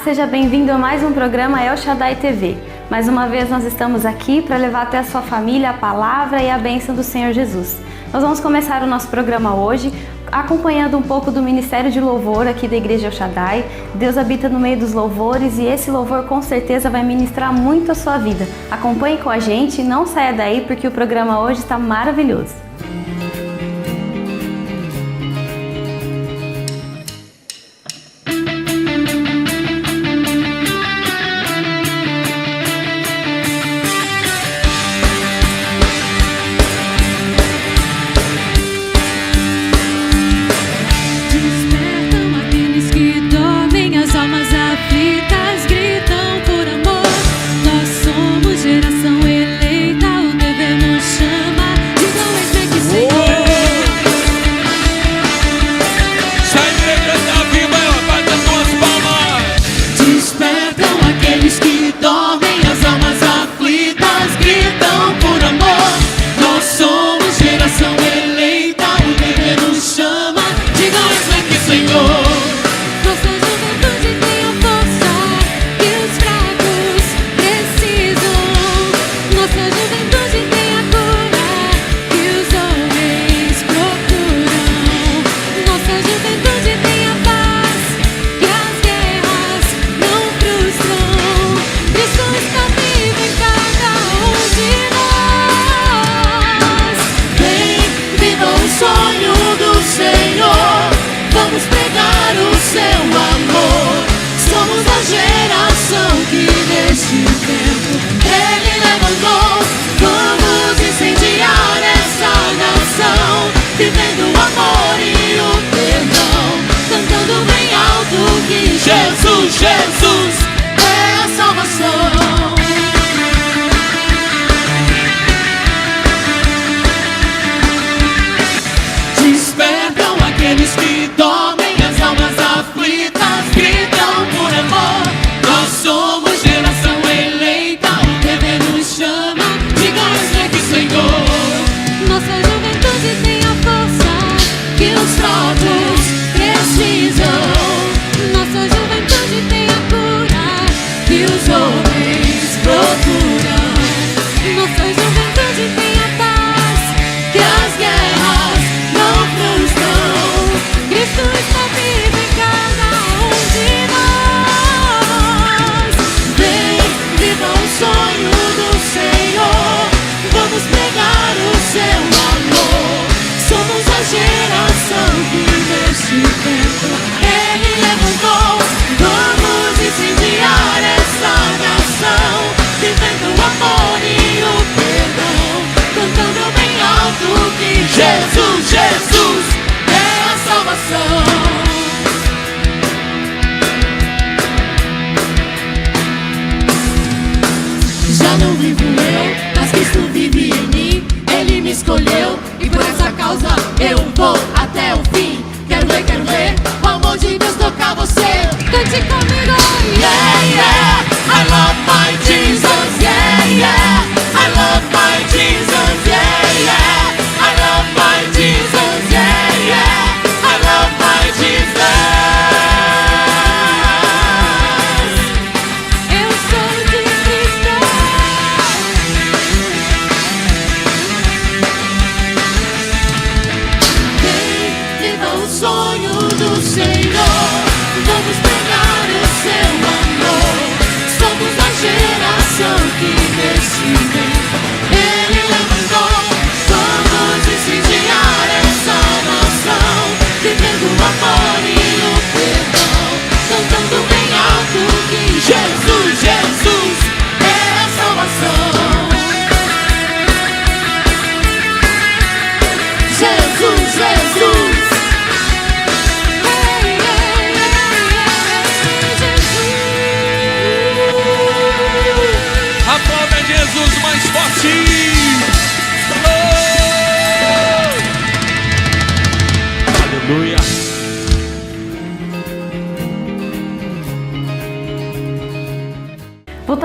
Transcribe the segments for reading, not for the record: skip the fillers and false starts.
seja bem-vindo a mais um programa El Shaddai TV. Mais uma vez nós estamos aqui para levar até a sua família a palavra e a bênção do Senhor Jesus. Nós vamos começar o nosso programa hoje acompanhando um pouco do Ministério de Louvor aqui da Igreja El Shaddai. Deus habita no meio dos louvores e esse louvor com certeza vai ministrar muito a sua vida. Acompanhe com a gente e não saia daí porque o programa hoje está maravilhoso. Jesus.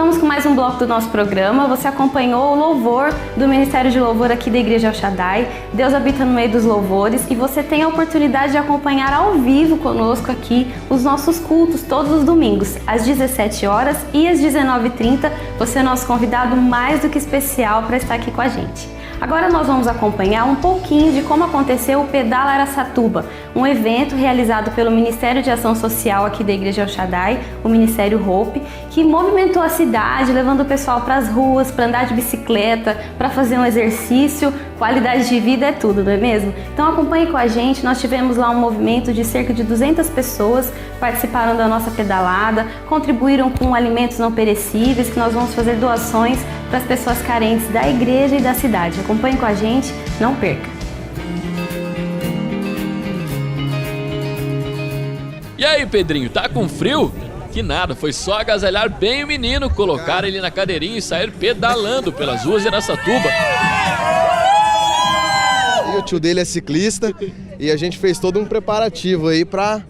voltamos com mais um bloco do nosso programa. Você acompanhou o louvor do Ministério de Louvor aqui da Igreja El Shaddai. Deus habita no meio dos louvores e você tem a oportunidade de acompanhar ao vivo conosco aqui os nossos cultos todos os domingos, às 17 horas e às 19h30. Você é nosso convidado mais do que especial para estar aqui com a gente. Agora nós vamos acompanhar um pouquinho de como aconteceu o Pedala Araçatuba, um evento realizado pelo Ministério de Ação Social aqui da Igreja El Shaddai, o Ministério Hope, que movimentou a cidade, levando o pessoal para as ruas, para andar de bicicleta, para fazer um exercício. Qualidade de vida é tudo, não é mesmo? Então acompanhe com a gente. Nós tivemos lá um movimento de cerca de 200 pessoas participaram da nossa pedalada, contribuíram com alimentos não perecíveis, que nós vamos fazer doações para as pessoas carentes da igreja e da cidade. Acompanhe com a gente, não perca! E aí, Pedrinho, tá com frio? Que nada, foi só agasalhar bem o menino, colocar ele na cadeirinha e sair pedalando pelas ruas de Araçatuba. O tio dele é ciclista e a gente fez todo um preparativo aí para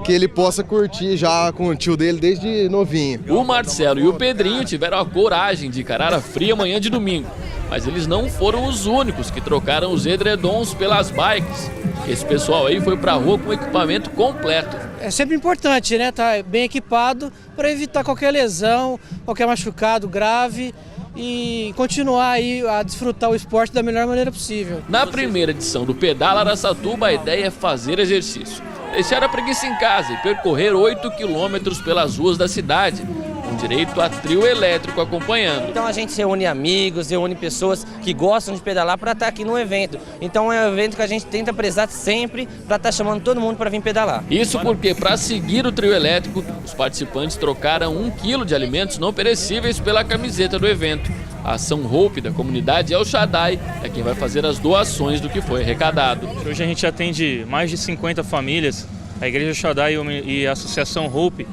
que ele possa curtir já com o tio dele desde novinho. O Marcelo e o Pedrinho tiveram a coragem de encarar a fria manhã de domingo, mas eles não foram os únicos que trocaram os edredons pelas bikes. Esse pessoal aí foi pra rua com equipamento completo. É sempre importante, né? Tá bem equipado para evitar qualquer lesão, qualquer machucado grave e continuar aí a desfrutar o esporte da melhor maneira possível. Na primeira edição do Pedala Araçatuba, a ideia é fazer exercício, deixar a preguiça em casa e percorrer 8 quilômetros pelas ruas da cidade, com direito a trio elétrico acompanhando. Então a gente reúne amigos, reúne pessoas que gostam de pedalar para estar aqui no evento. Então é um evento que a gente tenta prezar sempre para estar chamando todo mundo para vir pedalar. Isso porque, para seguir o trio elétrico, os participantes trocaram 1 quilo de alimentos não perecíveis pela camiseta do evento. A Ação Hope da comunidade El Shaddai é quem vai fazer as doações do que foi arrecadado. Hoje a gente atende mais de 50 famílias. A Igreja El Shaddai e a Associação Hope,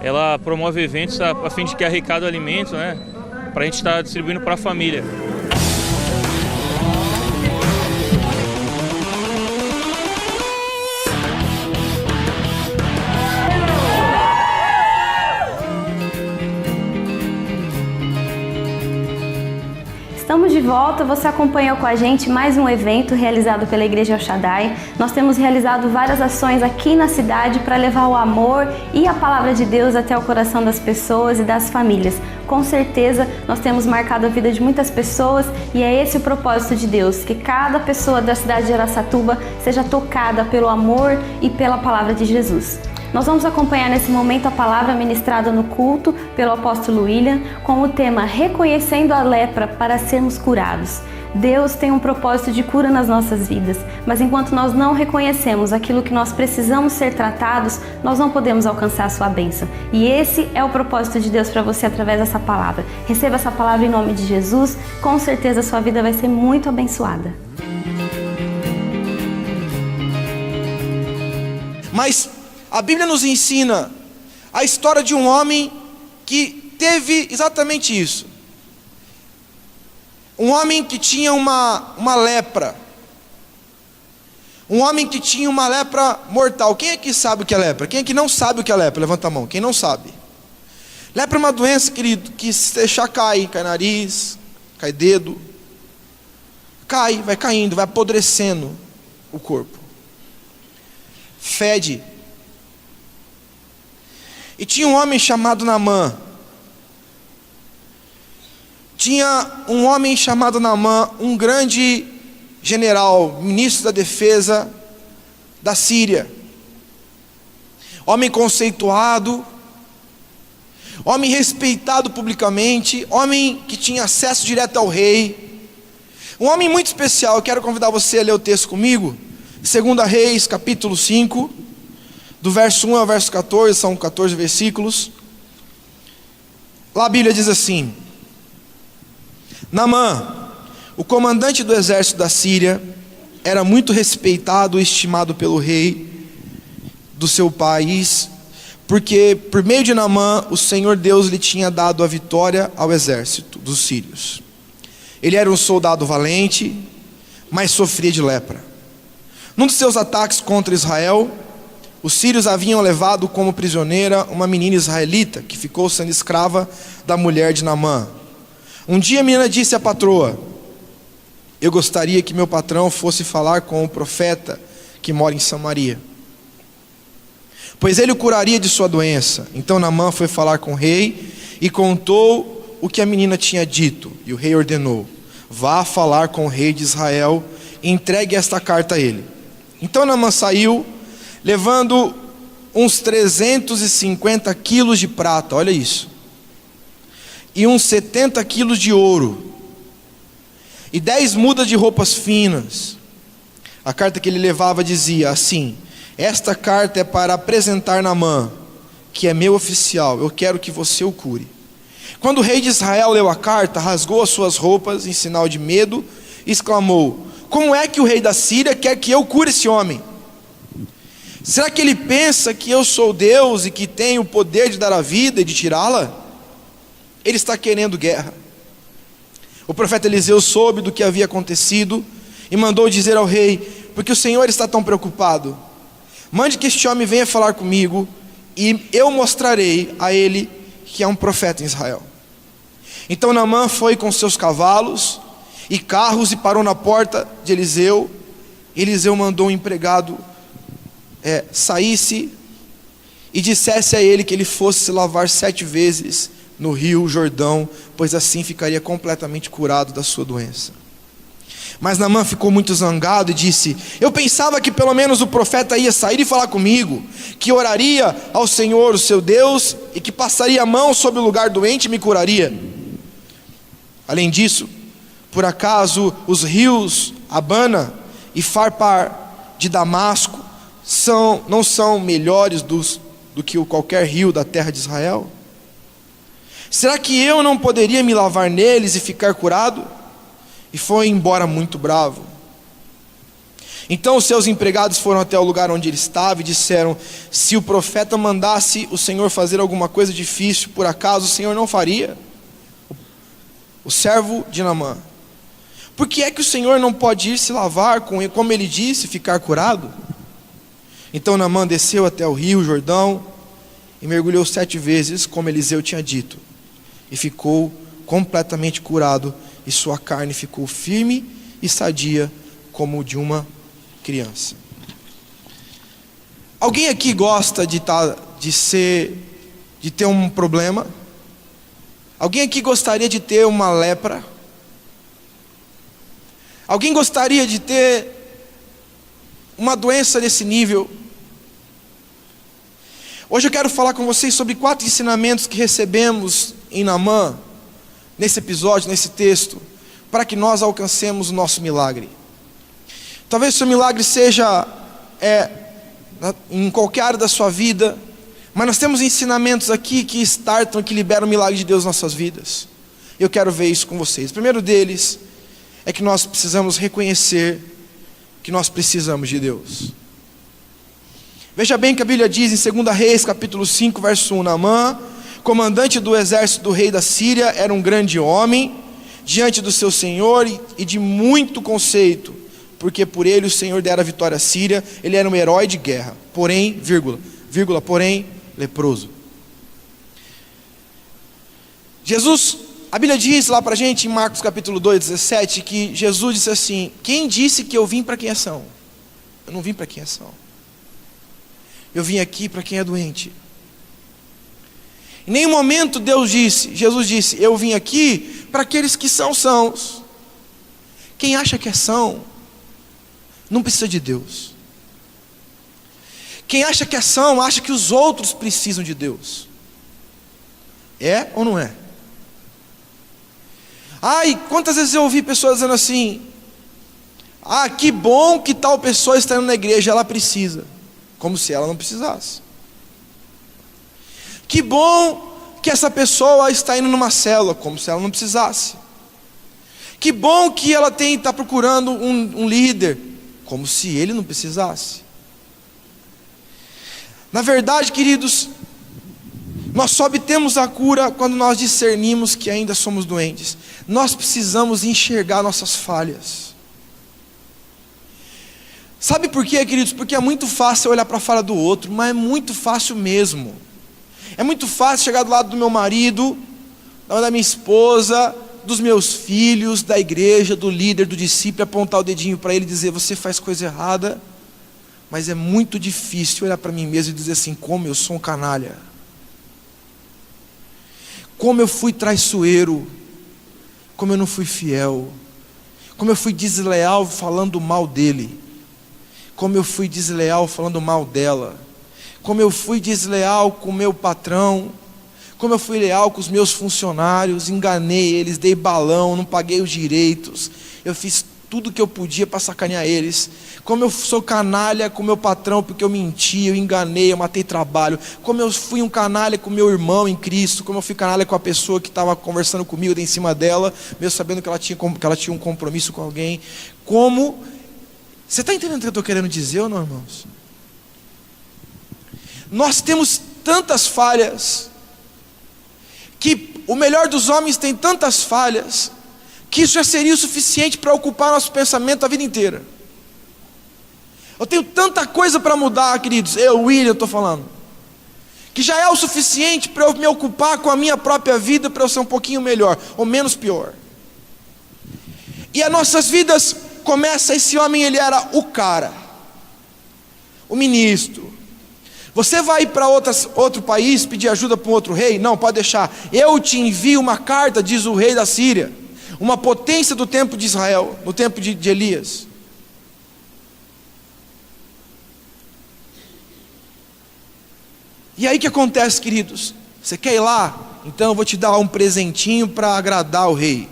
ela promove eventos a fim de que arrecada alimentos, né, para a gente estar distribuindo para a família. Estamos de volta, você acompanhou com a gente mais um evento realizado pela Igreja El Shaddai. Nós temos realizado várias ações aqui na cidade para levar o amor e a palavra de Deus até o coração das pessoas e das famílias. Com certeza nós temos marcado a vida de muitas pessoas e é esse o propósito de Deus, que cada pessoa da cidade de Araçatuba seja tocada pelo amor e pela palavra de Jesus. Nós vamos acompanhar nesse momento a palavra ministrada no culto pelo apóstolo William com o tema Reconhecendo a lepra para sermos curados. Deus tem um propósito de cura nas nossas vidas, mas enquanto nós não reconhecemos aquilo que nós precisamos ser tratados, nós não podemos alcançar a sua bênção. E esse é o propósito de Deus para você através dessa palavra. Receba essa palavra em nome de Jesus, com certeza a sua vida vai ser muito abençoada. Mas a Bíblia nos ensina a história de um homem que teve exatamente isso. Um homem que tinha uma lepra. Um homem que tinha uma lepra mortal. Quem é que sabe o que é lepra? Quem é que não sabe o que é lepra? Levanta a mão. Quem não sabe? Lepra é uma doença, querido, que se deixar cai nariz, cai dedo. Vai caindo, vai apodrecendo o corpo. Fede. E tinha um homem chamado Naamã. Tinha um homem chamado Naamã, um grande general, ministro da defesa da Síria. Homem conceituado, homem respeitado publicamente, homem que tinha acesso direto ao rei. Um homem muito especial. Eu quero convidar você a ler o texto comigo. 2 Reis, capítulo 5. Do verso 1 ao verso 14, são 14 versículos. Lá a Bíblia diz assim: Naamã, o comandante do exército da Síria, era muito respeitado e estimado pelo rei do seu país, porque por meio de Naamã o Senhor Deus lhe tinha dado a vitória ao exército dos sírios. Ele era um soldado valente, mas sofria de lepra. Num dos seus ataques contra Israel, os sírios haviam levado como prisioneira uma menina israelita, que ficou sendo escrava da mulher de Naamã. Um dia a menina disse à patroa: eu gostaria que meu patrão fosse falar com o profeta que mora em Samaria, pois ele o curaria de sua doença. Então Naamã foi falar com o rei e contou o que a menina tinha dito. E o rei ordenou: vá falar com o rei de Israel e entregue esta carta a ele. Então Naamã saiu, levando uns 350 quilos de prata, olha isso, e uns 70 quilos de ouro, e 10 mudas de roupas finas. A carta que ele levava dizia assim: esta carta é para apresentar Naamã, que é meu oficial, eu quero que você o cure. Quando o rei de Israel leu a carta, rasgou as suas roupas em sinal de medo e exclamou: como é que o rei da Síria quer que eu cure esse homem? Será que ele pensa que eu sou Deus e que tenho o poder de dar a vida e de tirá-la? Ele está querendo guerra. O profeta Eliseu soube do que havia acontecido e mandou dizer ao rei: porque o Senhor está tão preocupado, mande que este homem venha falar comigo e eu mostrarei a ele que é um profeta em Israel. Então Naamã foi com seus cavalos e carros e parou na porta de Eliseu. Eliseu mandou um empregado saísse e dissesse a ele que ele fosse se lavar 7 vezes no rio Jordão, pois assim ficaria completamente curado da sua doença. Mas Naamã ficou muito zangado e disse: eu pensava que pelo menos o profeta ia sair e falar comigo, que oraria ao Senhor, o seu Deus, e que passaria a mão sobre o lugar doente e me curaria. Além disso, por acaso os rios Abana e Farpar de Damasco não são melhores do que qualquer rio da terra de Israel? Será que eu não poderia me lavar neles e ficar curado? E foi embora muito bravo. Então os seus empregados foram até o lugar onde ele estava e disseram: se o profeta mandasse o Senhor fazer alguma coisa difícil, por acaso o Senhor não faria? O servo de Naamã: por que é que o Senhor não pode ir se lavar, como ele disse, ficar curado? Então Naamã desceu até o rio Jordão e mergulhou 7 vezes, como Eliseu tinha dito, e ficou completamente curado, e sua carne ficou firme e sadia como de uma criança. Alguém aqui gosta de ter um problema? Alguém aqui gostaria de ter uma lepra? Alguém gostaria de ter uma doença desse nível? Hoje eu quero falar com vocês sobre 4 ensinamentos que recebemos em Naamã, nesse episódio, nesse texto, para que nós alcancemos o nosso milagre. Talvez o seu milagre seja em qualquer área da sua vida, mas nós temos ensinamentos aqui que startam, que liberam o milagre de Deus nas nossas vidas. Eu quero ver isso com vocês. O primeiro deles é que nós precisamos reconhecer que nós precisamos de Deus. Veja bem que a Bíblia diz em 2 Reis, capítulo 5, verso 1, Naamã, comandante do exército do rei da Síria, era um grande homem diante do seu senhor e de muito conceito, porque por ele o Senhor dera a vitória à Síria. Ele era um herói de guerra, porém, porém, leproso. A Bíblia diz lá para a gente em Marcos capítulo 2, 17, que Jesus disse assim: quem disse que eu vim para quem é são? Eu não vim para quem é são. Eu vim aqui para quem é doente. Em nenhum momento Jesus disse: eu vim aqui para aqueles que são sãos. Quem acha que é são, não precisa de Deus. Quem acha que é são, acha que os outros precisam de Deus. É ou não é? Ai, quantas vezes eu ouvi pessoas dizendo assim: ah, que bom que tal pessoa está indo na igreja, ela precisa. Como se ela não precisasse. Que bom que essa pessoa está indo numa célula, como se ela não precisasse. Que bom que ela está procurando um líder, como se ele não precisasse. Na verdade, queridos, nós só obtemos a cura quando nós discernimos que ainda somos doentes. Nós precisamos enxergar nossas falhas. Sabe por quê, queridos? Porque é muito fácil olhar para a fala do outro, mas é muito fácil mesmo. É muito fácil chegar do lado do meu marido, da minha esposa, dos meus filhos, da igreja, do líder, do discípulo, apontar o dedinho para ele e dizer: você faz coisa errada. Mas é muito difícil olhar para mim mesmo e dizer assim: como eu sou um canalha, como eu fui traiçoeiro, como eu não fui fiel, como eu fui desleal falando mal dele, como eu fui desleal falando mal dela, como eu fui desleal com o meu patrão, como eu fui leal com os meus funcionários, enganei eles, dei balão, não paguei os direitos, eu fiz tudo que eu podia para sacanear eles. Como eu sou canalha com meu patrão porque eu menti, eu enganei, eu matei trabalho. Como eu fui um canalha com meu irmão em Cristo. Como eu fui canalha com a pessoa que estava conversando comigo, de em cima dela, mesmo sabendo que ela tinha um compromisso com alguém. Como... Você está entendendo o que eu estou querendo dizer ou não, irmãos? Nós temos tantas falhas, que o melhor dos homens tem tantas falhas, que isso já seria o suficiente para ocupar nosso pensamento a vida inteira. Eu tenho tanta coisa para mudar, queridos, William, estou falando, que já é o suficiente para eu me ocupar com a minha própria vida, para eu ser um pouquinho melhor, ou menos pior. E as nossas vidas começam, esse homem, ele era o cara, o ministro. Você vai para outro país pedir ajuda para um outro rei? Não, pode deixar. Eu te envio uma carta, diz o rei da Síria, uma potência do tempo de Israel, no tempo de Elias. E aí o que acontece, queridos? Você quer ir lá? Então eu vou te dar um presentinho para agradar o rei.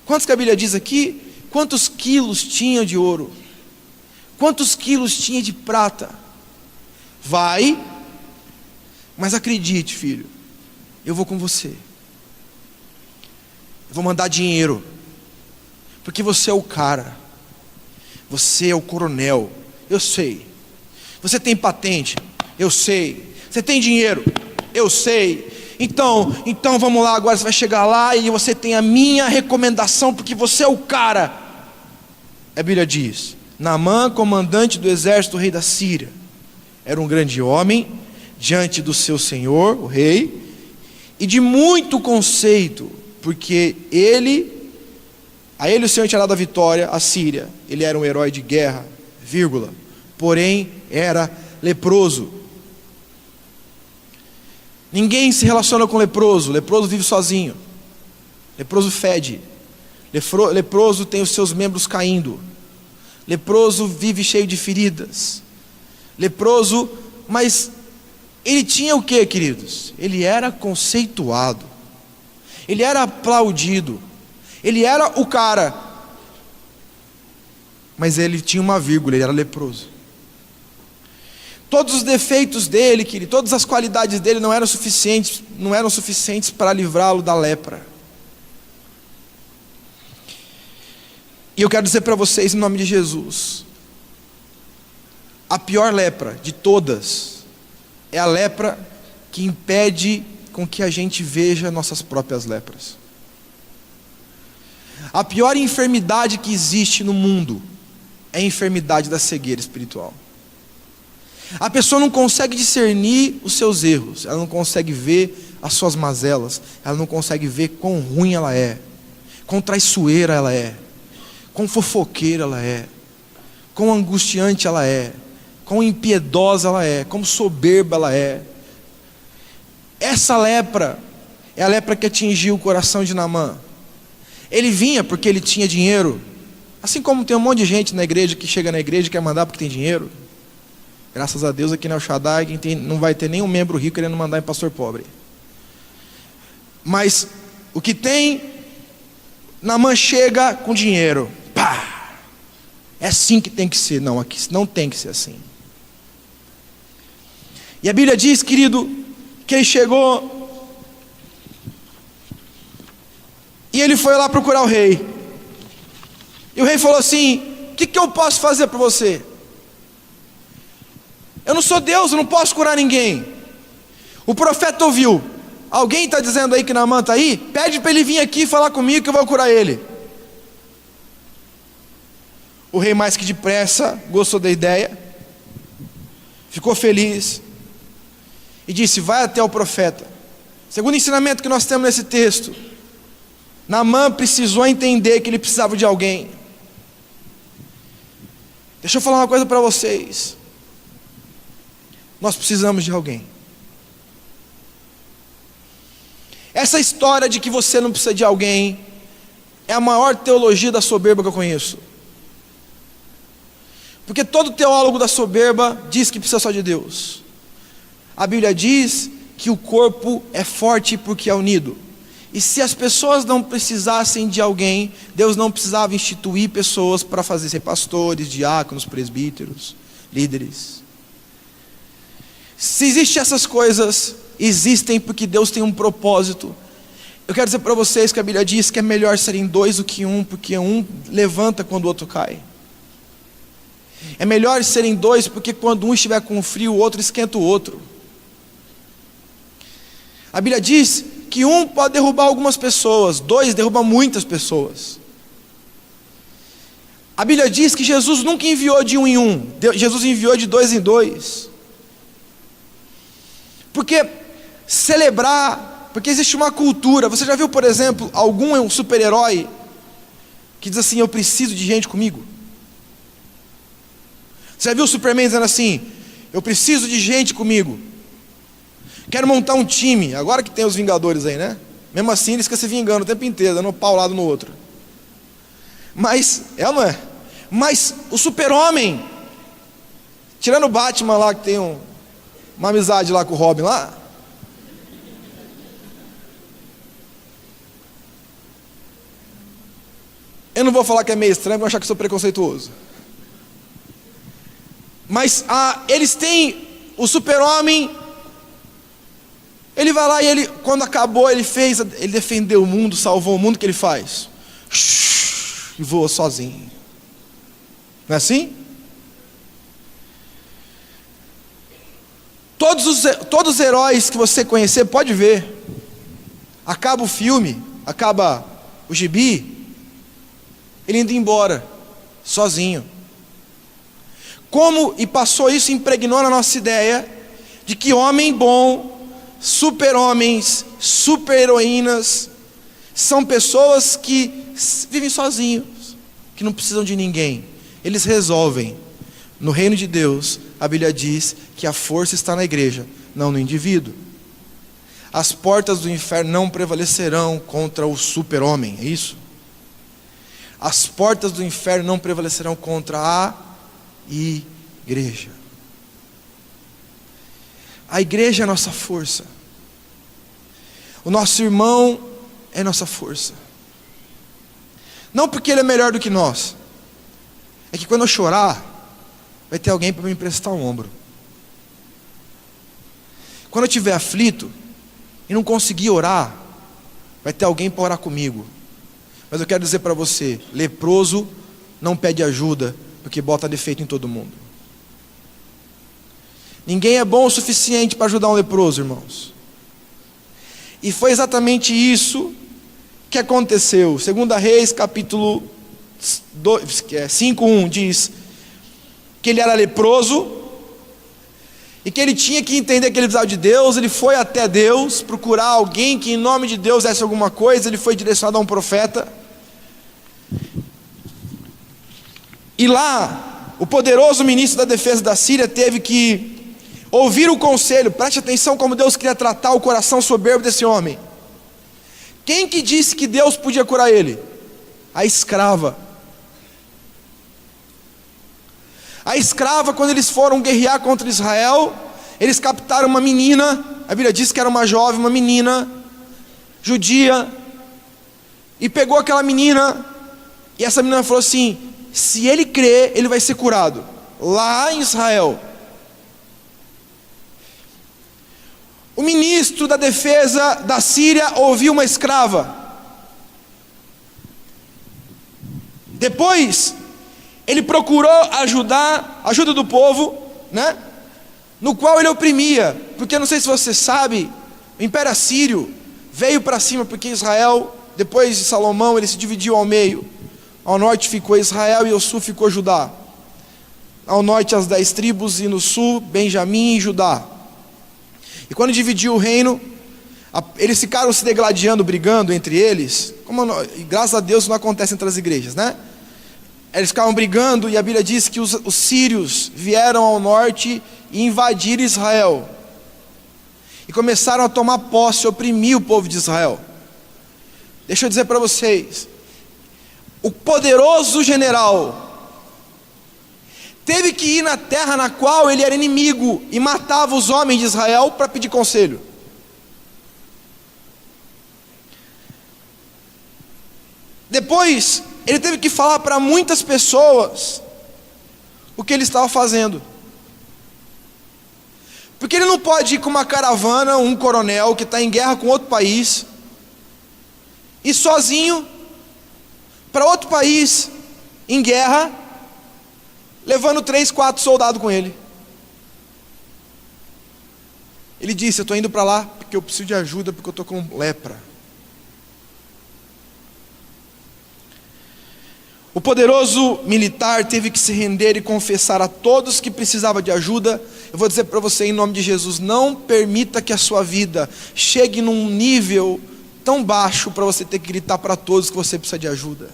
Quantos que a Bíblia diz aqui? Quantos quilos tinha de ouro? Quantos quilos tinha de prata? Vai, mas acredite, filho, eu vou com você. Vou mandar dinheiro, porque você é o cara, você é o coronel, eu sei. Você tem patente, eu sei. Você tem dinheiro, eu sei. Então vamos lá, agora você vai chegar lá e você tem a minha recomendação, porque você é o cara. A Bíblia diz: Naamã, comandante do exército do rei da Síria, era um grande homem diante do seu senhor, o rei, e de muito conceito, porque a ele o Senhor tinha dado a vitória à Síria. Ele era um herói de guerra, porém era leproso. Ninguém se relaciona com leproso vive sozinho, leproso fede, leproso tem os seus membros caindo, leproso vive cheio de feridas, leproso, mas ele tinha o que, queridos? Ele era conceituado, ele era aplaudido, ele era o cara, mas ele tinha uma vírgula, ele era leproso. Todos os defeitos dele, querido, todas as qualidades dele não eram suficientes para livrá-lo da lepra. E eu quero dizer para vocês, em nome de Jesus, a pior lepra de todas é a lepra que impede com que a gente veja nossas próprias lepras. A pior enfermidade que existe no mundo é a enfermidade da cegueira espiritual. A pessoa não consegue discernir os seus erros, ela não consegue ver as suas mazelas, ela não consegue ver quão ruim ela é, quão traiçoeira ela é, quão fofoqueira ela é, quão angustiante ela é, quão impiedosa ela é, quão soberba ela é. Essa lepra é a lepra que atingiu o coração de Naamã. Ele vinha porque ele tinha dinheiro, assim como tem um monte de gente na igreja que chega na igreja e quer mandar porque tem dinheiro. Graças a Deus aqui na El Shaddai não vai ter nenhum membro rico querendo mandar em pastor pobre. Mas o que tem, Naamã chega com dinheiro. Pá! É assim que tem que ser. Não, aqui não tem que ser assim. E a Bíblia diz, querido, que ele chegou e ele foi lá procurar o rei. E o rei falou assim: o que eu posso fazer para você? Eu não sou Deus, eu não posso curar ninguém. O profeta ouviu: alguém está dizendo aí que Naamã está aí? Pede para ele vir aqui falar comigo que eu vou curar ele. O rei, mais que depressa, gostou da ideia, ficou feliz e disse: vai até o profeta. Segundo ensinamento que nós temos nesse texto, Naamã precisou entender que ele precisava de alguém. Deixa eu falar uma coisa para vocês. Nós precisamos de alguém. Essa história de que você não precisa de alguém é a maior teologia da soberba que eu conheço. Porque todo teólogo da soberba diz que precisa só de Deus. A Bíblia diz que o corpo é forte porque é unido. E se as pessoas não precisassem de alguém, Deus não precisava instituir pessoas para fazer ser pastores, diáconos, presbíteros, líderes. Se existem essas coisas, existem porque Deus tem um propósito. Eu quero dizer para vocês que a Bíblia diz que é melhor serem dois do que um, porque um levanta quando o outro cai. É melhor serem dois, porque quando um estiver com frio, o outro esquenta o outro. A Bíblia diz que um pode derrubar algumas pessoas, dois derrubam muitas pessoas. A Bíblia diz que Jesus nunca enviou de um em um, Jesus enviou de dois em dois. Porque celebrar, porque existe uma cultura. Você já viu, por exemplo, algum super-herói que diz assim: eu preciso de gente comigo? Você já viu o Superman dizendo assim: eu preciso de gente comigo, quero montar um time? Agora que tem os Vingadores aí, né? Mesmo assim eles ficam se vingando o tempo inteiro, dando um pau lado no outro. Mas, não é? Mas o Super-Homem, tirando o Batman lá, que tem uma amizade lá com o Robin lá, eu não vou falar que é meio estranho, vou achar que sou preconceituoso. Mas eles têm o Super-Homem. Ele vai lá e ele, quando acabou, ele defendeu o mundo, salvou o mundo. O que ele faz? E voa sozinho. Não é assim? Todos os heróis que você conhecer, pode ver. Acaba o filme, acaba o gibi, ele indo embora, sozinho. E passou isso, impregnou na nossa ideia de que homem bom, super-homens, super-heroínas, são pessoas que vivem sozinhos, que não precisam de ninguém. Eles resolvem. No reino de Deus, a Bíblia diz que a força está na igreja, não no indivíduo. As portas do inferno não prevalecerão contra o super-homem, é isso? As portas do inferno não prevalecerão contra a igreja. A igreja é a nossa força. O nosso irmão é a nossa força. Não porque ele é melhor do que nós, é que quando eu chorar, vai ter alguém para me emprestar um ombro. Quando eu estiver aflito e não conseguir orar, vai ter alguém para orar comigo. Mas eu quero dizer para você: leproso não pede ajuda porque bota defeito em todo mundo. Ninguém é bom o suficiente para ajudar um leproso, irmãos. E foi exatamente isso que aconteceu. 2 Reis, capítulo 5:1 diz que ele era leproso e que ele tinha que entender que ele precisava de Deus. Ele foi até Deus procurar alguém que em nome de Deus desse alguma coisa. Ele foi direcionado a um profeta. E lá, o poderoso ministro da defesa da Síria teve que ouvir o conselho. Preste atenção como Deus queria tratar o coração soberbo desse homem. Quem que disse que Deus podia curar ele? A escrava. A escrava, quando eles foram guerrear contra Israel, eles captaram uma menina. A Bíblia diz que era uma jovem, uma menina judia, e pegou aquela menina, e essa menina falou assim: se ele crer, ele vai ser curado. Lá em Israel, o ministro da defesa da Síria ouviu uma escrava. Depois, ele procurou ajuda do povo, né? No qual ele oprimia. Porque não sei se você sabe, o Império Assírio veio para cima porque Israel, depois de Salomão, ele se dividiu ao meio. Ao norte ficou Israel e ao sul ficou Judá. Ao norte as 10 tribos e no sul Benjamim e Judá. E quando dividiu o reino, eles ficaram se degladiando, brigando entre eles. E graças a Deus não acontece entre as igrejas, né? Eles ficavam brigando e a Bíblia diz que os sírios vieram ao norte e invadiram Israel. E começaram a tomar posse, oprimir o povo de Israel. Deixa eu dizer para vocês, o poderoso general teve que ir na terra na qual ele era inimigo e matava os homens de Israel para pedir conselho. Depois, ele teve que falar para muitas pessoas o que ele estava fazendo. Porque ele não pode ir com uma caravana, um coronel que está em guerra com outro país, e sozinho para outro país em guerra, levando 3, 4 soldados com ele. Ele disse: eu estou indo para lá porque eu preciso de ajuda, porque eu estou com lepra. O poderoso militar teve que se render e confessar a todos que precisava de ajuda. Eu vou dizer para você em nome de Jesus, não permita que a sua vida chegue num nível tão baixo para você ter que gritar para todos que você precisa de ajuda.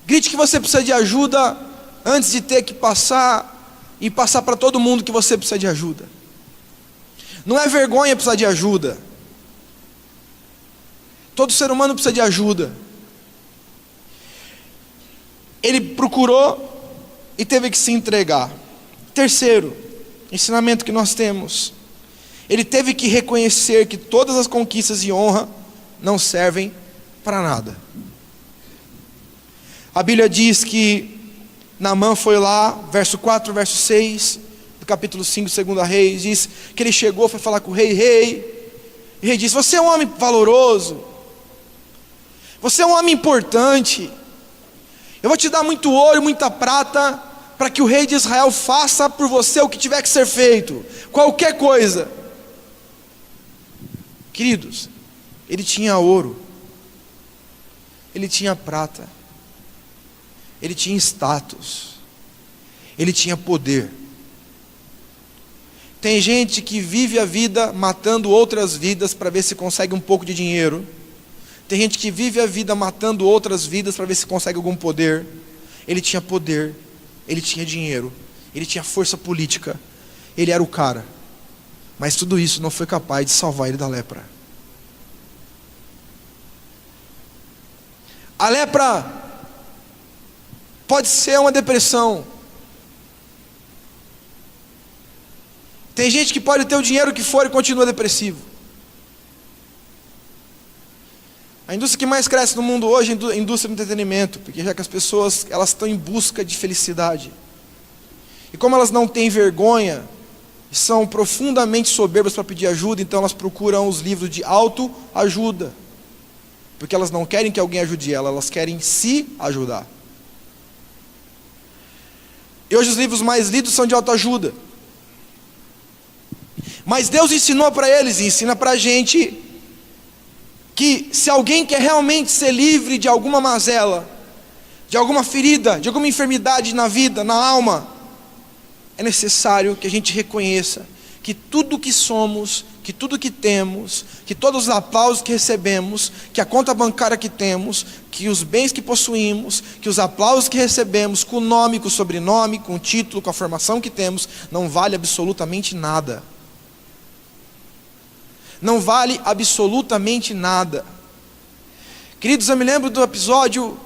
Grite que você precisa de ajuda antes de ter que passar e passar para todo mundo que você precisa de ajuda. Não é vergonha precisar de ajuda. Todo ser humano precisa de ajuda. Ele procurou e teve que se entregar. Terceiro ensinamento que nós temos: ele teve que reconhecer que todas as conquistas e honra não servem para nada. A Bíblia diz que Naamã foi lá, verso 4, verso 6, do capítulo 5, 2 Reis, diz que ele chegou, foi falar com o rei, e o rei disse: você é um homem valoroso, você é um homem importante, eu vou te dar muito ouro e muita prata, para que o rei de Israel faça por você o que tiver que ser feito, qualquer coisa. Queridos, ele tinha ouro, ele tinha prata, ele tinha status, ele tinha poder. Tem gente que vive a vida matando outras vidas para ver se consegue um pouco de dinheiro. Tem gente que vive a vida matando outras vidas para ver se consegue algum poder. Ele tinha poder, ele tinha dinheiro, ele tinha força política, ele era o cara. Mas tudo isso não foi capaz de salvar ele da lepra. A lepra pode ser uma depressão. Tem gente que pode ter o dinheiro que for e continua depressivo. A indústria que mais cresce no mundo hoje é a indústria do entretenimento, porque já que as pessoas elas estão em busca de felicidade. E como elas não têm vergonha, são profundamente soberbas para pedir ajuda, então elas procuram os livros de autoajuda. Porque elas não querem que alguém ajude elas querem se ajudar. E hoje os livros mais lidos são de autoajuda. Mas Deus ensinou para eles, e ensina para a gente, que se alguém quer realmente ser livre de alguma mazela, de alguma ferida, de alguma enfermidade na vida, na alma, é necessário que a gente reconheça que tudo que somos, que tudo que temos, que todos os aplausos que recebemos, que a conta bancária que temos, que os bens que possuímos, que os aplausos que recebemos, com o nome, com o sobrenome, com o título, com a formação que temos, não vale absolutamente nada. Não vale absolutamente nada. Queridos, eu me lembro do episódio,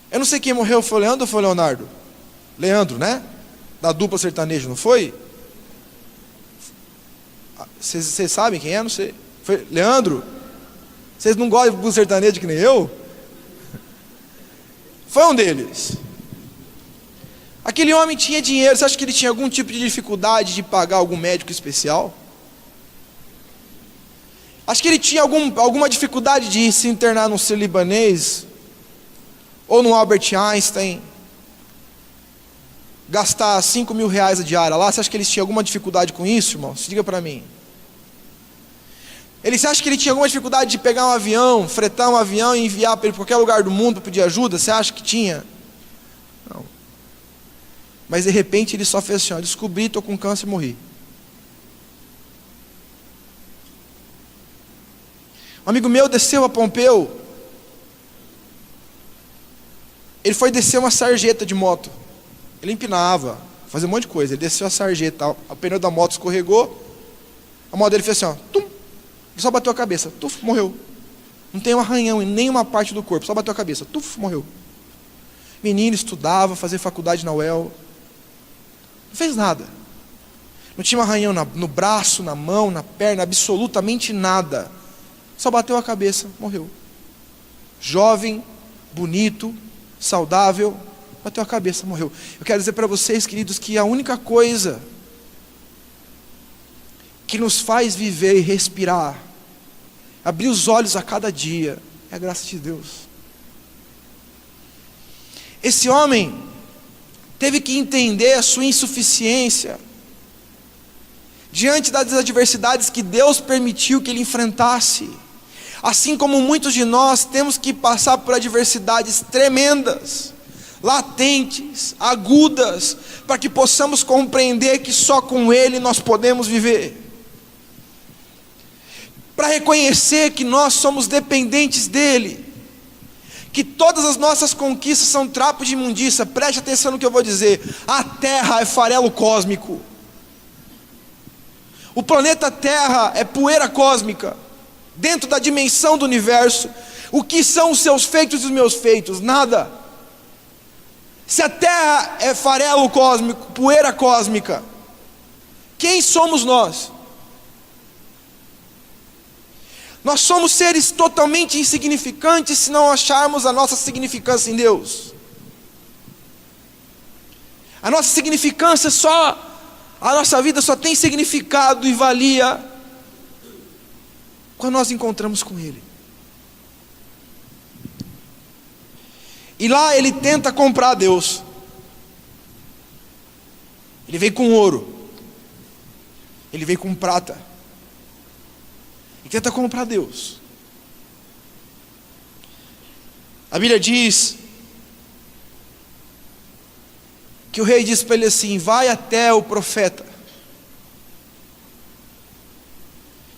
eu não sei quem morreu, foi o Leandro ou foi o Leonardo? Leandro, né? Da dupla sertaneja, não foi? Vocês sabem quem é? Não sei. Foi Leandro? Vocês não gostam do sertanejo que nem eu? Foi um deles. Aquele homem tinha dinheiro. Você acha que ele tinha algum tipo de dificuldade de pagar algum médico especial? Acho que ele tinha alguma dificuldade de se internar num sírio-libanês ou no Albert Einstein, gastar 5 mil reais a diária lá. Você acha que eles tinham alguma dificuldade com isso, irmão? Se diga para mim. Você acha que ele tinha alguma dificuldade de pegar um avião, fretar um avião e enviar para ele para qualquer lugar do mundo para pedir ajuda? Você acha que tinha? Não. Mas de repente ele só fez assim, ó, descobri, estou com câncer e morri. Um amigo meu desceu a Pompeu, ele foi descer uma sarjeta de moto. Ele empinava, fazia um monte de coisa. Ele desceu a sarjeta, o pneu da moto escorregou, a moto dele fez assim, ó, tum, ele só bateu a cabeça, tuf, morreu. Não tem um arranhão em nenhuma parte do corpo, só bateu a cabeça, tuf, morreu. Menino, estudava, fazia faculdade na UEL, não fez nada. Não tinha um arranhão no braço, na mão, na perna, absolutamente nada. Só bateu a cabeça, morreu. Jovem, bonito, saudável, bateu a cabeça, morreu. Eu quero dizer para vocês, queridos, que a única coisa que nos faz viver e respirar, abrir os olhos a cada dia, é a graça de Deus. Esse homem teve que entender a sua insuficiência diante das adversidades que Deus permitiu que ele enfrentasse. Assim como muitos de nós temos que passar por adversidades tremendas, latentes, agudas, para que possamos compreender que só com Ele nós podemos viver. Para reconhecer que nós somos dependentes dEle, que todas as nossas conquistas são trapo de imundícia. Preste atenção no que eu vou dizer. A Terra é farelo cósmico. O planeta Terra é poeira cósmica. Dentro da dimensão do universo, o que são os seus feitos e os meus feitos? Nada. Se a Terra é farelo cósmico, poeira cósmica, quem somos nós? Nós somos seres totalmente insignificantes se não acharmos a nossa significância em Deus. A nossa significância a nossa vida só tem significado e valia quando nós encontramos com Ele. E lá ele tenta comprar Deus. Ele veio com ouro. Ele veio com prata. E tenta comprar Deus. A Bíblia diz que o rei disse para ele assim: vai até o profeta.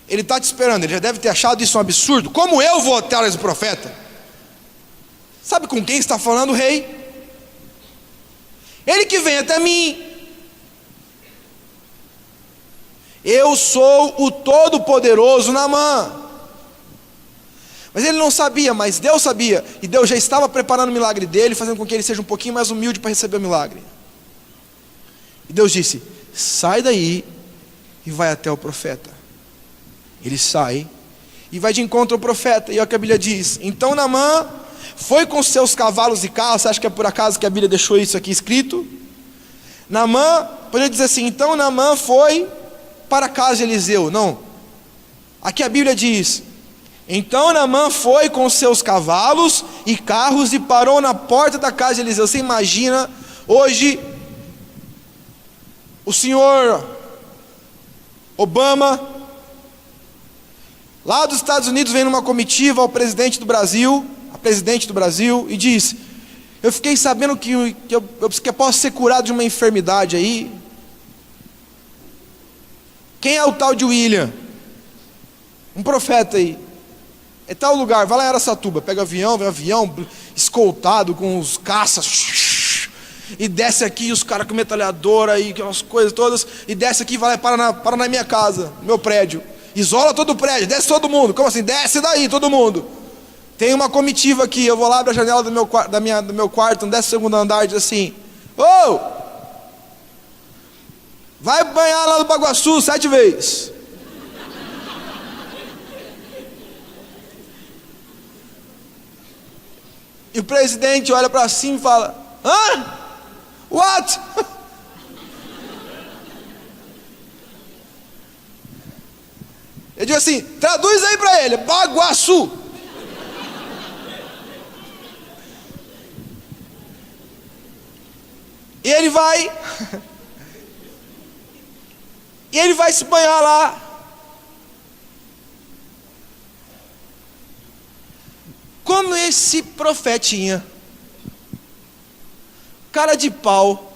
Ele está te esperando, ele já deve ter achado isso um absurdo. Como eu vou até o profeta? Sabe com quem está falando o rei? Ele que vem até mim. Eu sou o Todo-Poderoso Naamã. Mas ele não sabia, mas Deus sabia. E Deus já estava preparando o milagre dele, fazendo com que ele seja um pouquinho mais humilde para receber o milagre. E Deus disse: sai daí e vai até o profeta. Ele sai e vai de encontro ao profeta. E é o que a Bíblia diz. Então Naamã foi com seus cavalos e carros. Você acha que é por acaso que a Bíblia deixou isso aqui escrito? Naamã, poderia dizer assim: então Naamã foi para a casa de Eliseu. Não. Aqui a Bíblia diz: então Naamã foi com seus cavalos e carros e parou na porta da casa de Eliseu. Você imagina hoje o senhor Obama, lá dos Estados Unidos, vem numa comitiva ao presidente do Brasil, a presidente do Brasil, e diz: eu fiquei sabendo que eu posso ser curado de uma enfermidade aí. Quem é o tal de William? Um profeta aí. É tal lugar, vai lá em Araçatuba, pega avião, vem avião escoltado com os caças, e desce aqui os caras com metralhadora e aquelas coisas todas, e desce aqui e vai lá, para na minha casa, no meu prédio. Isola todo o prédio, desce todo mundo. Como assim? Desce daí todo mundo. Tem uma comitiva aqui, eu vou lá, abro a janela do meu quarto, no 12º andar, e diz assim: ô, vai banhar lá no Baguaçu 7 vezes. E o presidente olha para cima e fala: hã? What? Eu digo assim: traduz aí para ele, Baguaçu. E ele vai se banhar lá. esse profetinha, cara de pau,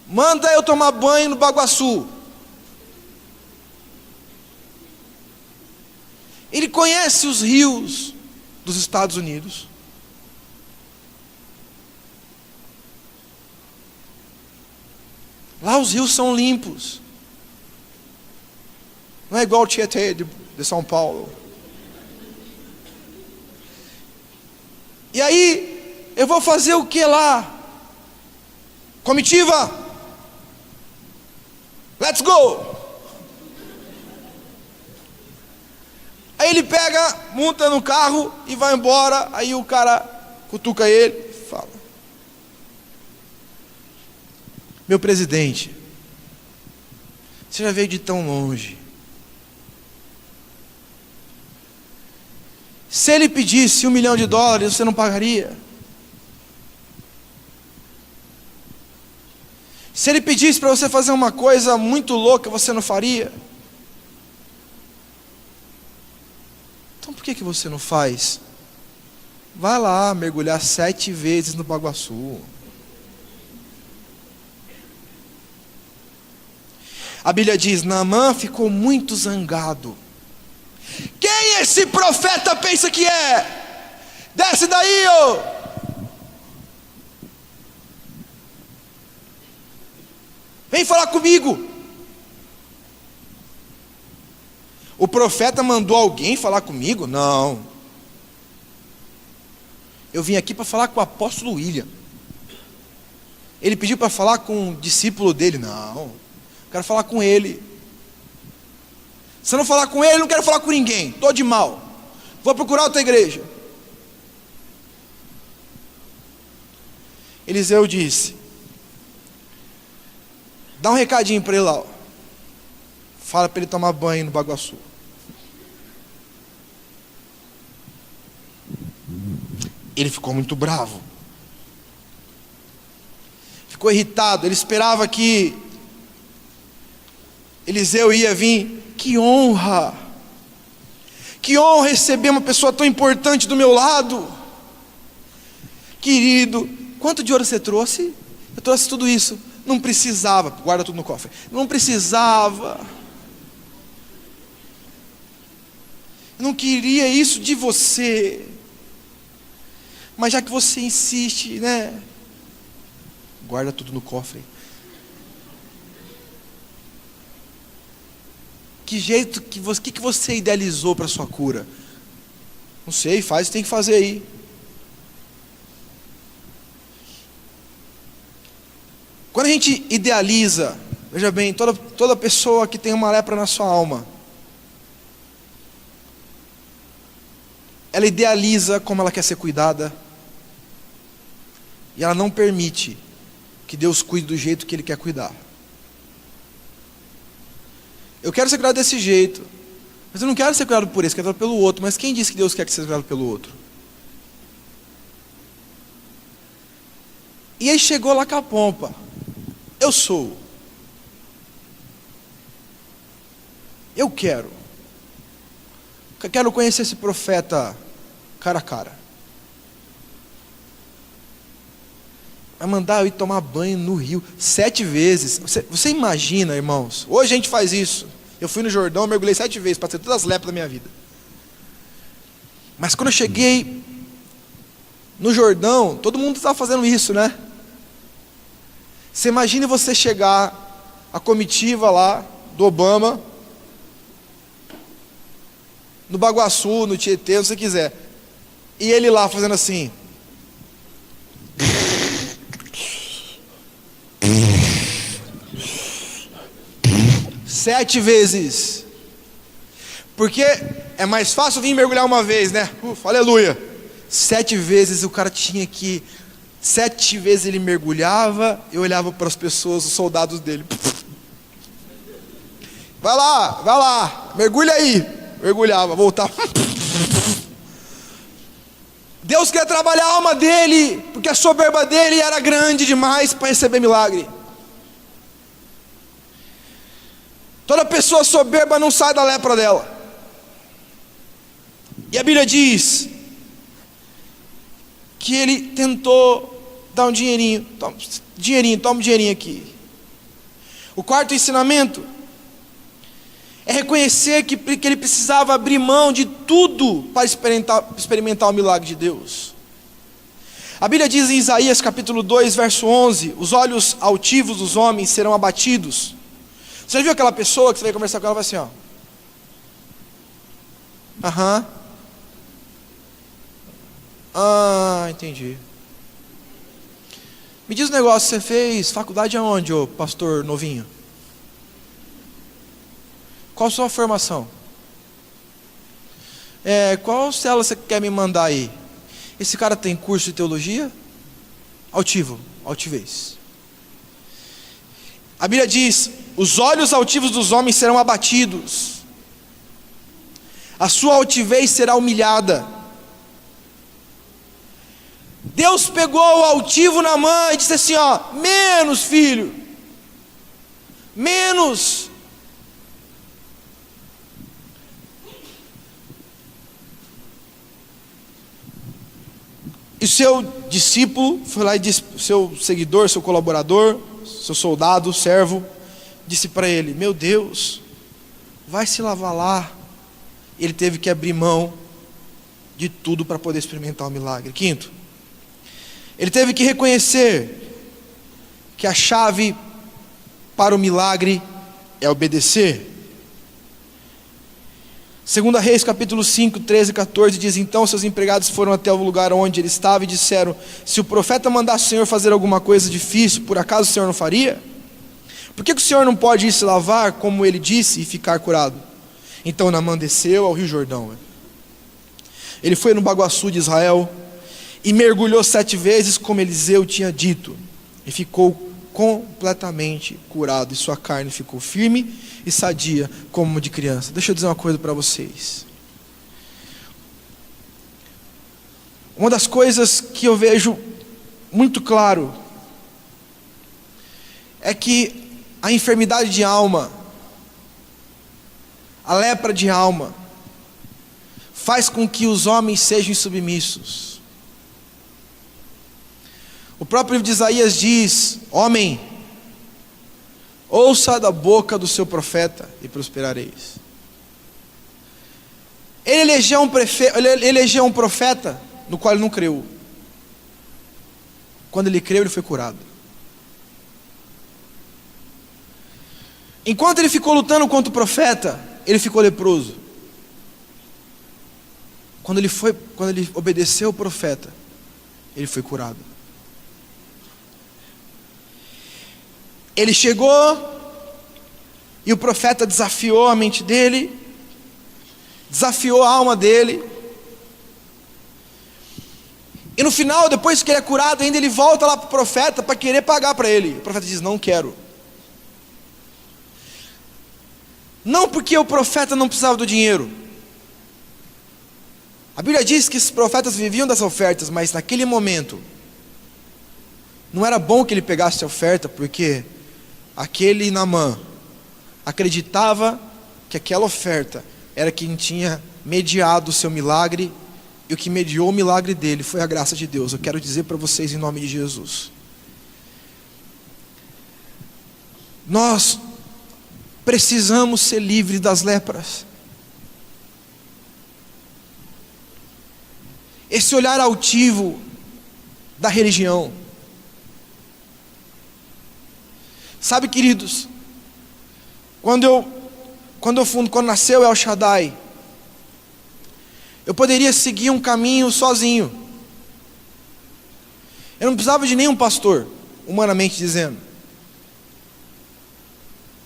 manda eu tomar banho no Baguaçu. Ele conhece os rios dos Estados Unidos. Lá os rios são limpos. Não é igual o Tietê de São Paulo. E aí, eu vou fazer o que lá? Comitiva! Let's go! Aí ele pega, monta no carro e vai embora. Aí o cara cutuca ele e fala: meu presidente, você já veio de tão longe. Se ele pedisse $1 milhão, você não pagaria? Se ele pedisse para você fazer uma coisa muito louca, você não faria? Então por que você não faz? Vai lá mergulhar 7 vezes no Baguaçu. A Bíblia diz: Naamã ficou muito zangado. Quem esse profeta pensa que é? Desce daí, ô! Vem falar comigo. O profeta mandou alguém falar comigo? Não. Eu vim aqui para falar com o apóstolo William. Ele pediu para falar com um discípulo dele? Não. Quero falar com ele. Se eu não falar com ele, não quero falar com ninguém. Estou de mal. Vou procurar outra igreja. Eliseu disse: dá um recadinho para ele lá. Ó. Fala para ele tomar banho no Baguaçu. Ele ficou muito bravo. Ficou irritado. Ele esperava que Eliseu ia vir. Que honra! Que honra receber uma pessoa tão importante do meu lado. Querido, quanto de ouro você trouxe? Eu trouxe tudo isso. Não precisava. Guarda tudo no cofre. Não precisava. Eu não queria isso de você. Mas já que você insiste, né? Guarda tudo no cofre. Que jeito, que você idealizou para a sua cura? Não sei, faz o que tem que fazer aí. Quando a gente idealiza, veja bem, toda pessoa que tem uma lepra na sua alma, ela idealiza como ela quer ser cuidada, e ela não permite que Deus cuide do jeito que Ele quer cuidar. Eu quero ser cuidado desse jeito, mas eu não quero ser cuidado por esse, eu quero ser cuidado pelo outro. Mas quem disse que Deus quer que seja cuidado pelo outro? E aí chegou lá com a pompa. Eu sou. Eu quero conhecer esse profeta cara a cara. Vai mandar eu ir tomar banho no rio 7 vezes. Você imagina, irmãos? Hoje a gente faz isso. Eu fui no Jordão, mergulhei 7 vezes, passei todas as lepras da minha vida. Mas quando eu cheguei no Jordão, todo mundo estava fazendo isso, né? Você imagina você chegar, a comitiva lá do Obama, no Baguaçu, no Tietê, onde você quiser, e ele lá fazendo assim. 7 vezes. Porque é mais fácil vir mergulhar uma vez, né? Aleluia. 7 vezes o cara tinha que... 7 vezes ele mergulhava. Eu olhava para as pessoas, os soldados dele. Vai lá, mergulha aí. Mergulhava, voltava. Deus quer trabalhar a alma dele, porque a soberba dele era grande demais para receber milagre. Toda pessoa soberba não sai da lepra dela. E a Bíblia diz que ele tentou dar um dinheirinho. Toma um dinheirinho aqui. O quarto ensinamento é reconhecer que ele precisava abrir mão de tudo para experimentar o milagre de Deus. A Bíblia diz em Isaías capítulo 2, verso 11, os olhos altivos dos homens serão abatidos. Você já viu aquela pessoa que você vai conversar com ela e vai assim, ó. Aham. Ah, entendi. Me diz um negócio, você fez faculdade aonde, ô pastor novinho? Qual a sua formação? Qual célula você quer me mandar aí? Esse cara tem curso de teologia? Altivez. A Bíblia diz, os olhos altivos dos homens serão abatidos. A sua altivez será humilhada. Deus pegou o altivo na mão e disse assim, ó, menos filho, menos. E seu discípulo foi lá e disse, seu seguidor, seu colaborador, seu soldado, servo, disse para ele, meu Deus, vai se lavar lá. Ele teve que abrir mão de tudo para poder experimentar o milagre. Quinto, ele teve que reconhecer que a chave para o milagre é obedecer. 2 Reis capítulo 5, 13 e 14 diz, então seus empregados foram até o lugar onde ele estava e disseram, se o profeta mandasse o Senhor fazer alguma coisa difícil, por acaso o Senhor não faria? Por que o Senhor não pode ir se lavar, como ele disse, e ficar curado? Então Naamã desceu ao rio Jordão. Ele foi no baguaçu de Israel e mergulhou 7 vezes, como Eliseu tinha dito, e ficou completamente curado, e sua carne ficou firme e sadia como uma de criança. Deixa eu dizer uma coisa para vocês. Uma das coisas que eu vejo muito claro é que a enfermidade de alma, a lepra de alma, faz com que os homens sejam submissos. O próprio livro de Isaías diz, homem, ouça da boca do seu profeta e prosperareis. Ele elegeu um profeta no qual ele não creu. Quando ele creu, ele foi curado. Enquanto ele ficou lutando contra o profeta, ele ficou leproso. Quando ele obedeceu o profeta, ele foi curado. Ele chegou e o profeta desafiou a mente dele, desafiou a alma dele. E no final, depois que ele é curado, ainda ele volta lá para o profeta para querer pagar para ele. O profeta diz, não quero. Não porque o profeta não precisava do dinheiro. A Bíblia diz que esses profetas viviam das ofertas, mas naquele momento, não era bom que ele pegasse a oferta, porque aquele Naamã acreditava que aquela oferta era quem tinha mediado o seu milagre, e o que mediou o milagre dele foi a graça de Deus. Eu quero dizer para vocês em nome de Jesus, nós precisamos ser livres das lepras. Esse olhar altivo da religião. Sabe, queridos, quando nasceu El Shaddai, eu poderia seguir um caminho sozinho. Eu não precisava de nenhum pastor, humanamente dizendo.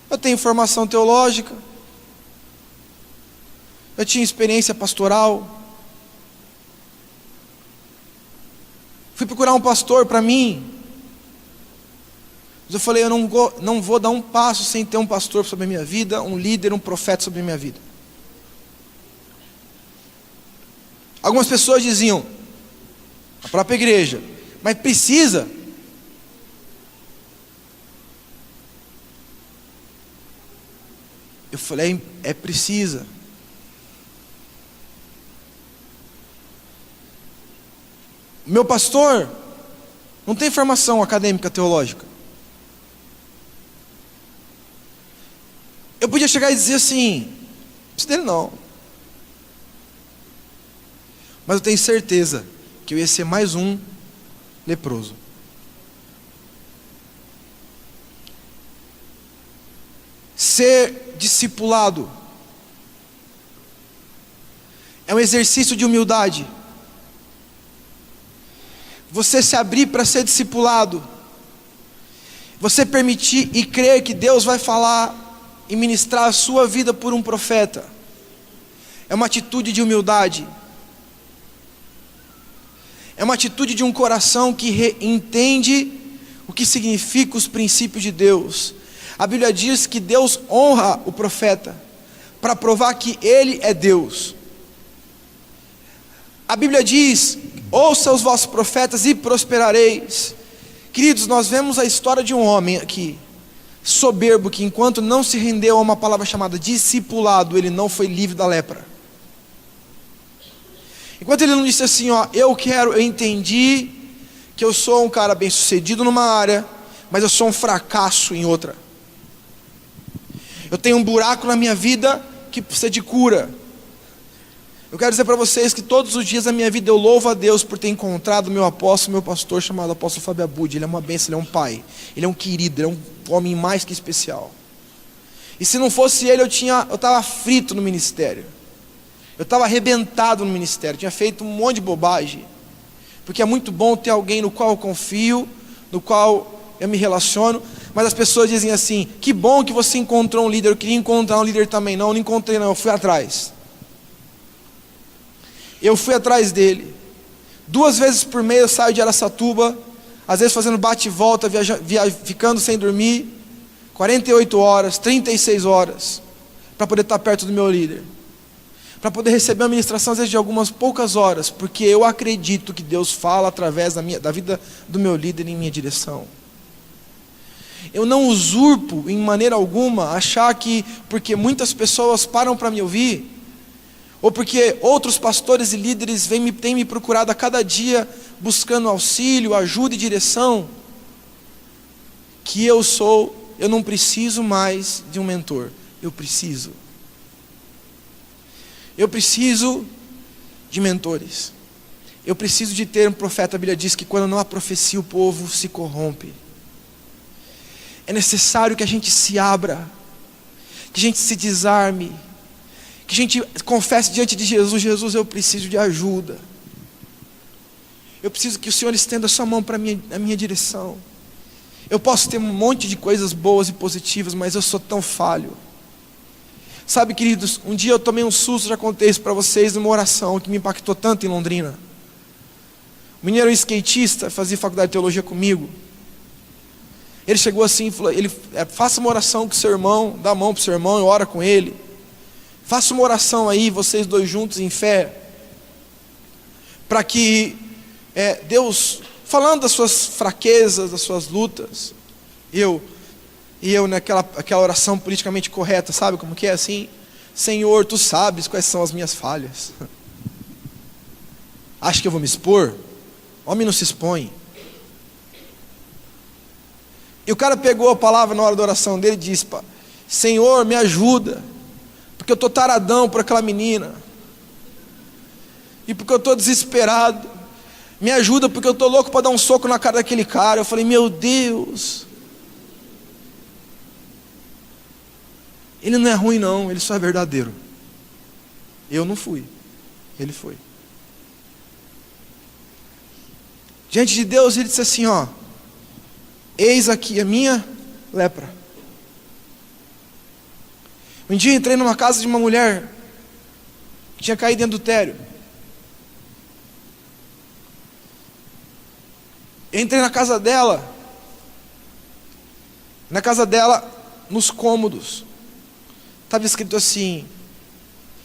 Eu tenho formação teológica, eu tinha experiência pastoral. Fui procurar um pastor para mim. Mas eu falei, eu não vou dar um passo sem ter um pastor sobre a minha vida, um líder, um profeta sobre a minha vida. Algumas pessoas diziam, a própria igreja, mas precisa. Eu falei, precisa. Meu pastor não tem formação acadêmica teológica. Eu podia chegar e dizer assim, não precisa dele não. Mas eu tenho certeza que eu ia ser mais um leproso. Ser discipulado é um exercício de humildade. Você se abrir para ser discipulado, você permitir e crer que Deus vai falar e ministrar a sua vida por um profeta, é uma atitude de humildade. É uma atitude de um coração que entende o que significa os princípios de Deus. A Bíblia diz que Deus honra o profeta para provar que ele é Deus. A Bíblia diz: ouça os vossos profetas e prosperareis. Queridos, nós vemos a história de um homem aqui, soberbo, que enquanto não se rendeu a uma palavra chamada discipulado, ele não foi livre da lepra. Enquanto ele não disse assim, eu entendi que eu sou um cara bem sucedido numa área, mas eu sou um fracasso em outra. Eu tenho um buraco na minha vida que precisa de cura. Eu quero dizer para vocês que todos os dias da minha vida eu louvo a Deus por ter encontrado meu apóstolo, meu pastor, chamado apóstolo Fábio Abud. Ele é uma bênção, ele é um pai, ele é um querido, ele é um homem mais que especial. E se não fosse ele, eu estava frito no ministério. Eu estava arrebentado no ministério, tinha feito um monte de bobagem. Porque é muito bom ter alguém no qual eu confio, no qual eu me relaciono. Mas as pessoas dizem assim, que bom que você encontrou um líder. Eu queria encontrar um líder também. Não encontrei não, eu fui atrás. Eu fui atrás dele. 2 vezes por mês eu saio de Araçatuba, às vezes fazendo bate e volta, ficando sem dormir, 48 horas, 36 horas, para poder estar perto do meu líder. Para poder receber uma ministração, às vezes de algumas poucas horas, porque eu acredito que Deus fala através da vida do meu líder em minha direção. Eu não usurpo em maneira alguma achar que porque muitas pessoas param para me ouvir, ou porque outros pastores e líderes têm me procurado a cada dia buscando auxílio, ajuda e direção, que eu não preciso mais de um mentor. Eu preciso de mentores. Eu preciso de ter um profeta. A Bíblia diz que quando não há profecia o povo se corrompe. É necessário que a gente se abra, que a gente se desarme, que a gente confesse diante de Jesus: Jesus, eu preciso de ajuda. Eu preciso que o Senhor estenda a sua mão para a minha direção. Eu posso ter um monte de coisas boas e positivas, mas eu sou tão falho. Sabe, queridos, um dia eu tomei um susto, já contei isso para vocês, numa oração que me impactou tanto em Londrina. O menino era um skatista, fazia faculdade de teologia comigo. Ele chegou assim e falou: faça uma oração com o seu irmão, dá a mão para o seu irmão e ora com ele. Faça uma oração aí, vocês dois juntos em fé, para que Deus, falando das suas fraquezas, das suas lutas, eu naquela oração politicamente correta, sabe como que é assim? Senhor, tu sabes quais são as minhas falhas. Acha que eu vou me expor? Homem não se expõe. E o cara pegou a palavra na hora da oração dele e disse: Senhor, me ajuda, porque eu estou taradão por aquela menina, e porque eu estou desesperado. Me ajuda porque eu estou louco para dar um soco na cara daquele cara. Eu falei: meu Deus, ele não é ruim não, ele só é verdadeiro. Eu não fui, ele foi. Diante de Deus ele disse assim: eis aqui a minha lepra. Um dia entrei numa casa de uma mulher que tinha caído em adultério. Entrei na casa dela, nos cômodos, estava escrito assim: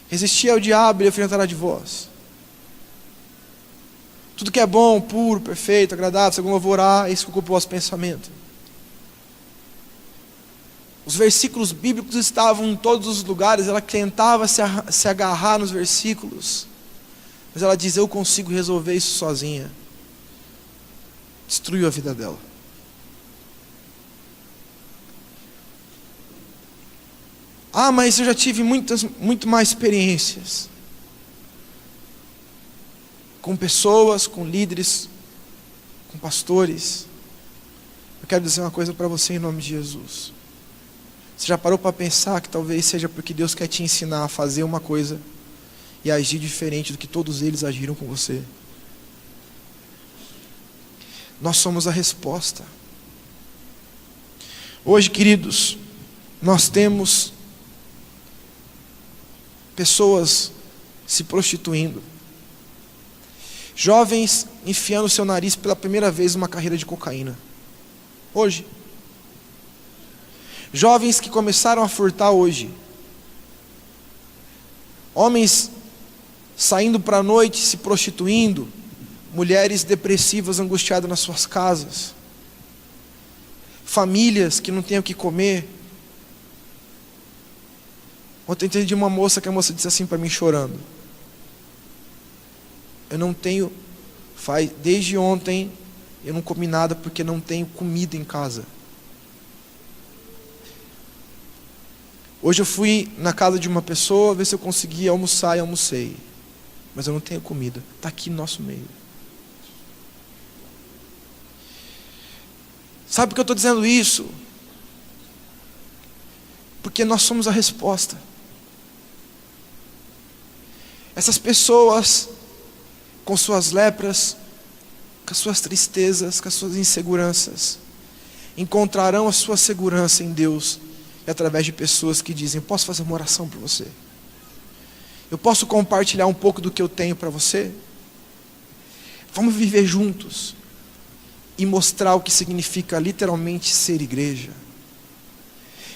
resisti ao diabo e ele enfrentará de vós. Tudo que é bom, puro, perfeito, agradável, segundo louvor, isso que ocupa o vosso pensamento. Os versículos bíblicos estavam em todos os lugares. Ela tentava se agarrar nos versículos, mas ela diz: eu consigo resolver isso sozinha. destruiu a vida dela. Ah, mas eu já tive muito mais experiências com pessoas, com líderes, com pastores. Eu quero dizer uma coisa para você em nome de Jesus. Você já parou para pensar que talvez seja porque Deus quer te ensinar a fazer uma coisa e agir diferente do que todos eles agiram com você? Nós somos a resposta. Hoje, queridos, nós temos pessoas se prostituindo, jovens enfiando seu nariz pela primeira vez numa carreira de cocaína. Hoje, jovens que começaram a furtar hoje, homens saindo para a noite se prostituindo, mulheres depressivas angustiadas nas suas casas, famílias que não têm o que comer. Ontem eu entendi uma moça que a moça disse assim para mim chorando: eu não tenho, desde ontem eu não comi nada porque não tenho comida em casa. Hoje eu fui na casa de uma pessoa ver se eu conseguia almoçar e almocei, mas eu não tenho comida. Está aqui no nosso meio. Sabe por que eu estou dizendo isso? Porque nós somos a resposta. Essas pessoas, com suas lepras, com as suas tristezas, com as suas inseguranças, encontrarão a sua segurança em Deus, e através de pessoas que dizem: posso fazer uma oração por você? Eu posso compartilhar um pouco do que eu tenho para você? Vamos viver juntos e mostrar o que significa literalmente ser igreja.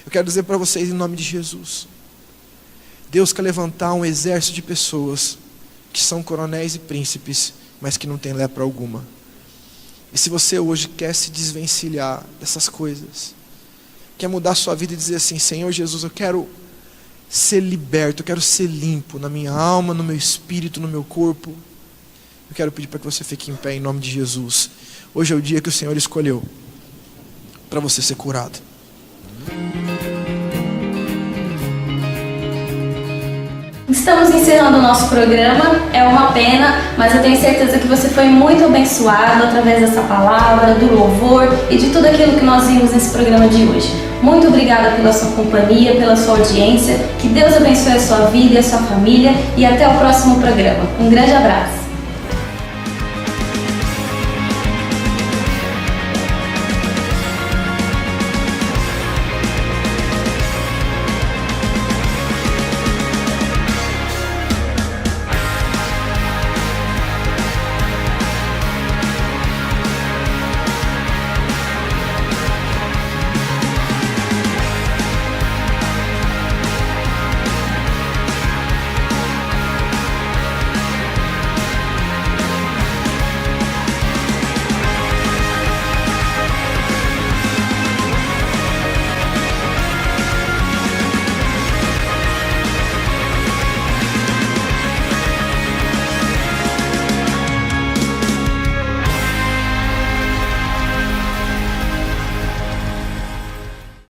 Eu quero dizer para vocês em nome de Jesus, Deus quer levantar um exército de pessoas que são coronéis e príncipes, mas que não tem lepra alguma. E se você hoje quer se desvencilhar dessas coisas, quer mudar a sua vida e dizer assim: Senhor Jesus, eu quero ser liberto, eu quero ser limpo na minha alma, no meu espírito, no meu corpo, eu quero pedir para que você fique em pé em nome de Jesus. Hoje é o dia que o Senhor escolheu para você ser curado. Estamos encerrando o nosso programa, é uma pena, mas eu tenho certeza que você foi muito abençoado através dessa palavra, do louvor e de tudo aquilo que nós vimos nesse programa de hoje. Muito obrigada pela sua companhia, pela sua audiência, que Deus abençoe a sua vida e a sua família, e até o próximo programa. Um grande abraço.